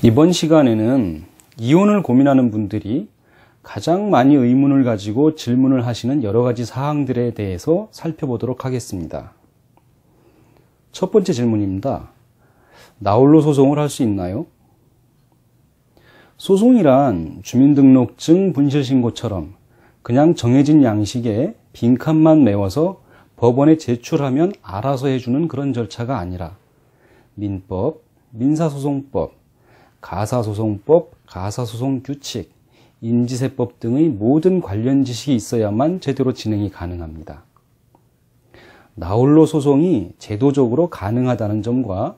이번 시간에는 이혼을 고민하는 분들이 가장 많이 의문을 가지고 질문을 하시는 여러 가지 사항들에 대해서 살펴보도록 하겠습니다. 첫 번째 질문입니다. 나홀로 소송을 할 수 있나요? 소송이란 주민등록증 분실신고처럼 그냥 정해진 양식에 빈칸만 메워서 법원에 제출하면 알아서 해주는 그런 절차가 아니라 민법, 민사소송법, 가사소송법, 가사소송규칙, 인지세법 등의 모든 관련 지식이 있어야만 제대로 진행이 가능합니다. 나홀로 소송이 제도적으로 가능하다는 점과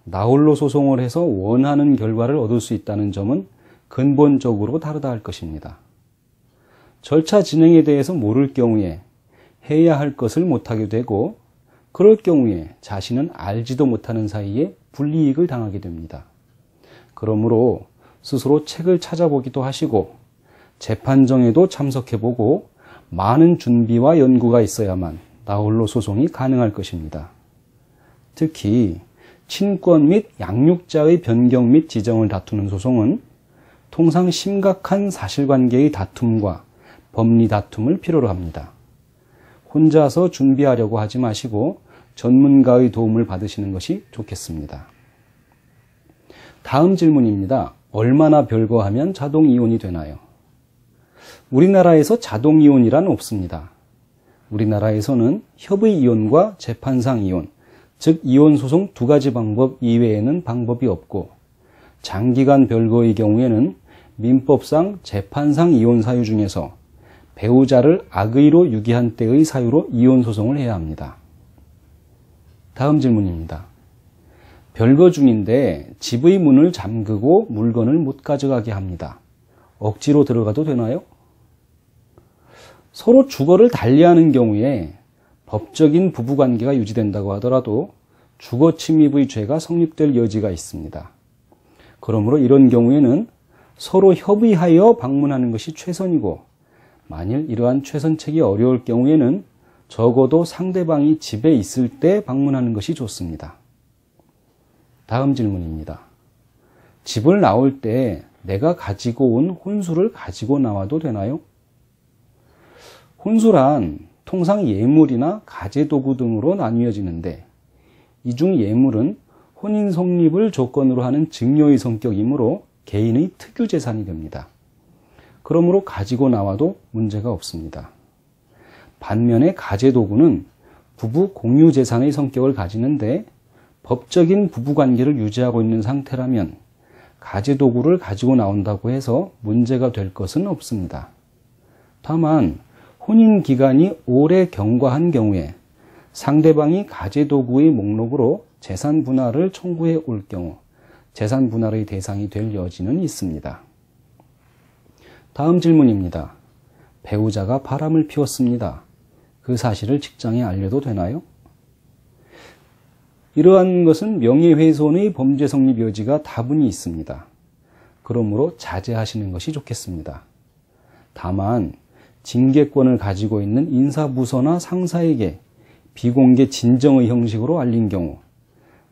나홀로 소송을 해서 원하는 결과를 얻을 수 있다는 점은 근본적으로 다르다 할 것입니다. 절차 진행에 대해서 모를 경우에 해야 할 것을 못하게 되고, 그럴 경우에 자신은 알지도 못하는 사이에 불이익을 당하게 됩니다. 그러므로 스스로 책을 찾아보기도 하시고 재판정에도 참석해보고 많은 준비와 연구가 있어야만 나홀로 소송이 가능할 것입니다. 특히 친권 및 양육자의 변경 및 지정을 다투는 소송은 통상 심각한 사실관계의 다툼과 법리 다툼을 필요로 합니다. 혼자서 준비하려고 하지 마시고 전문가의 도움을 받으시는 것이 좋겠습니다. 다음 질문입니다. 얼마나 별거하면 자동이혼이 되나요? 우리나라에서 자동이혼이란 없습니다. 우리나라에서는 협의이혼과 재판상 이혼, 즉 이혼소송 두 가지 방법 이외에는 방법이 없고, 장기간 별거의 경우에는 민법상 재판상 이혼 사유 중에서 배우자를 악의로 유기한 때의 사유로 이혼소송을 해야 합니다. 다음 질문입니다. 별거 중인데 집의 문을 잠그고 물건을 못 가져가게 합니다. 억지로 들어가도 되나요? 서로 주거를 달리하는 경우에 법적인 부부관계가 유지된다고 하더라도 주거 침입의 죄가 성립될 여지가 있습니다. 그러므로 이런 경우에는 서로 협의하여 방문하는 것이 최선이고, 만일 이러한 최선책이 어려울 경우에는 적어도 상대방이 집에 있을 때 방문하는 것이 좋습니다. 다음 질문입니다. 집을 나올 때 내가 가지고 온 혼수를 가지고 나와도 되나요? 혼수란 통상 예물이나 가재도구 등으로 나뉘어지는데, 이 중 예물은 혼인 성립을 조건으로 하는 증여의 성격이므로 개인의 특유재산이 됩니다. 그러므로 가지고 나와도 문제가 없습니다. 반면에 가재도구는 부부 공유재산의 성격을 가지는데, 법적인 부부관계를 유지하고 있는 상태라면 가재도구를 가지고 나온다고 해서 문제가 될 것은 없습니다. 다만 혼인기간이 오래 경과한 경우에 상대방이 가재도구의 목록으로 재산분할을 청구해 올 경우 재산분할의 대상이 될 여지는 있습니다. 다음 질문입니다. 배우자가 바람을 피웠습니다. 그 사실을 직장에 알려도 되나요? 이러한 것은 명예훼손의 범죄 성립 여지가 다분히 있습니다. 그러므로 자제하시는 것이 좋겠습니다. 다만 징계권을 가지고 있는 인사부서나 상사에게 비공개 진정의 형식으로 알린 경우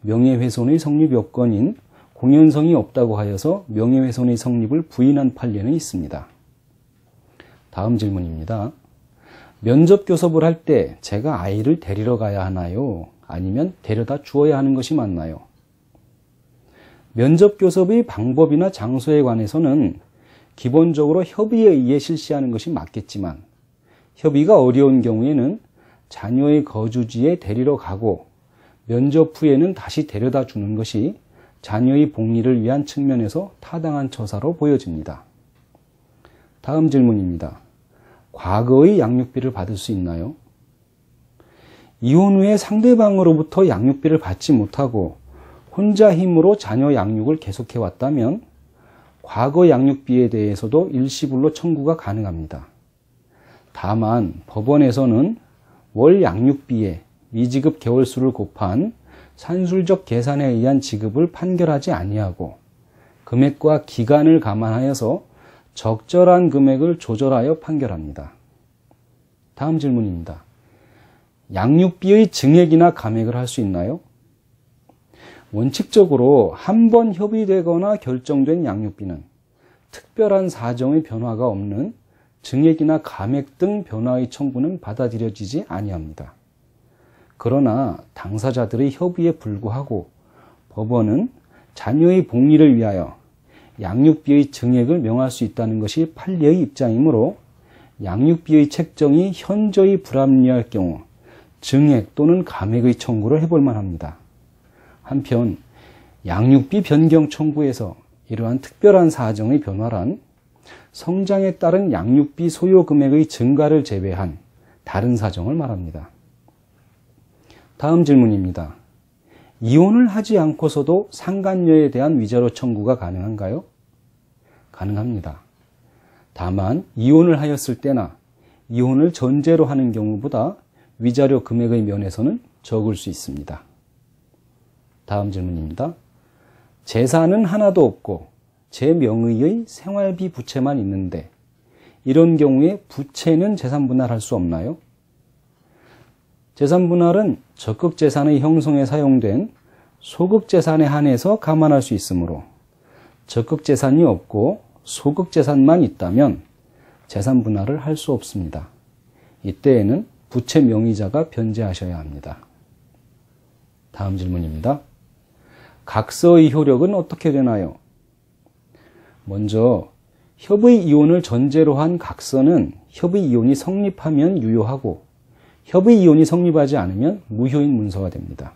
명예훼손의 성립 요건인 공연성이 없다고 하여서 명예훼손의 성립을 부인한 판례는 있습니다. 다음 질문입니다. 면접 교섭을 할 때 제가 아이를 데리러 가야 하나요? 아니면 데려다 주어야 하는 것이 맞나요? 면접 교섭의 방법이나 장소에 관해서는 기본적으로 협의에 의해 실시하는 것이 맞겠지만, 협의가 어려운 경우에는 자녀의 거주지에 데리러 가고 면접 후에는 다시 데려다 주는 것이 자녀의 복리를 위한 측면에서 타당한 처사로 보여집니다. 다음 질문입니다. 과거의 양육비를 받을 수 있나요? 이혼 후에 상대방으로부터 양육비를 받지 못하고 혼자 힘으로 자녀 양육을 계속해왔다면 과거 양육비에 대해서도 일시불로 청구가 가능합니다. 다만 법원에서는 월 양육비에 미지급 개월수를 곱한 산술적 계산에 의한 지급을 판결하지 아니하고 금액과 기간을 감안하여서 적절한 금액을 조절하여 판결합니다. 다음 질문입니다. 양육비의 증액이나 감액을 할 수 있나요? 원칙적으로 한 번 협의되거나 결정된 양육비는 특별한 사정의 변화가 없는 증액이나 감액 등 변화의 청구는 받아들여지지 아니합니다. 그러나 당사자들의 협의에 불구하고 법원은 자녀의 복리를 위하여 양육비의 증액을 명할 수 있다는 것이 판례의 입장이므로 양육비의 책정이 현저히 불합리할 경우 증액 또는 감액의 청구를 해볼 만합니다. 한편 양육비 변경 청구에서 이러한 특별한 사정의 변화란 성장에 따른 양육비 소요 금액의 증가를 제외한 다른 사정을 말합니다. 다음 질문입니다. 이혼을 하지 않고서도 상간녀에 대한 위자료 청구가 가능한가요? 가능합니다. 다만 이혼을 하였을 때나 이혼을 전제로 하는 경우보다 위자료 금액의 면에서는 적을 수 있습니다. 다음 질문입니다. 재산은 하나도 없고 제 명의의 생활비 부채만 있는데 이런 경우에 부채는 재산분할할 수 없나요? 재산분할은 적극재산의 형성에 사용된 소극재산에 한해서 감안할 수 있으므로 적극재산이 없고 소극재산만 있다면 재산분할을 할 수 없습니다. 이때에는 부채 명의자가 변제하셔야 합니다. 다음 질문입니다. 각서의 효력은 어떻게 되나요? 먼저 협의 이혼을 전제로 한 각서는 협의 이혼이 성립하면 유효하고 협의 이혼이 성립하지 않으면 무효인 문서가 됩니다.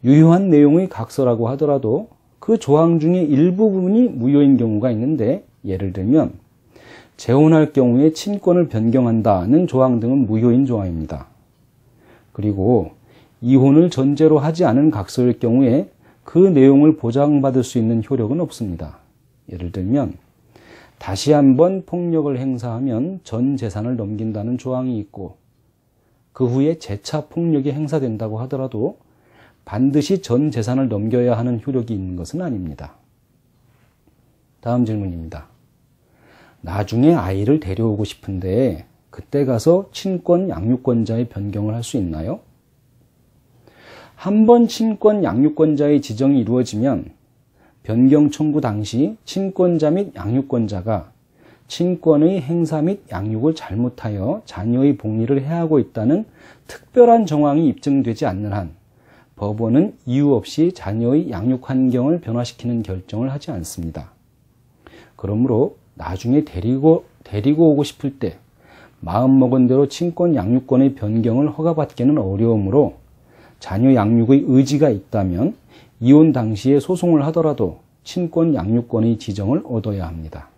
유효한 내용의 각서라고 하더라도 그 조항 중에 일부분이 무효인 경우가 있는데 예를 들면 재혼할 경우에 친권을 변경한다는 조항 등은 무효인 조항입니다. 그리고 이혼을 전제로 하지 않은 각서일 경우에 그 내용을 보장받을 수 있는 효력은 없습니다. 예를 들면 다시 한번 폭력을 행사하면 전 재산을 넘긴다는 조항이 있고 그 후에 재차 폭력이 행사된다고 하더라도 반드시 전 재산을 넘겨야 하는 효력이 있는 것은 아닙니다. 다음 질문입니다. 나중에 아이를 데려오고 싶은데 그때 가서 친권 양육권자의 변경을 할 수 있나요? 한 번 친권 양육권자의 지정이 이루어지면 변경 청구 당시 친권자 및 양육권자가 친권의 행사 및 양육을 잘못하여 자녀의 복리를 해하고 있다는 특별한 정황이 입증되지 않는 한 법원은 이유 없이 자녀의 양육 환경을 변화시키는 결정을 하지 않습니다. 그러므로 나중에 데리고 오고 싶을 때 마음먹은 대로 친권 양육권의 변경을 허가받기는 어려우므로 자녀 양육의 의지가 있다면 이혼 당시에 소송을 하더라도 친권 양육권의 지정을 얻어야 합니다.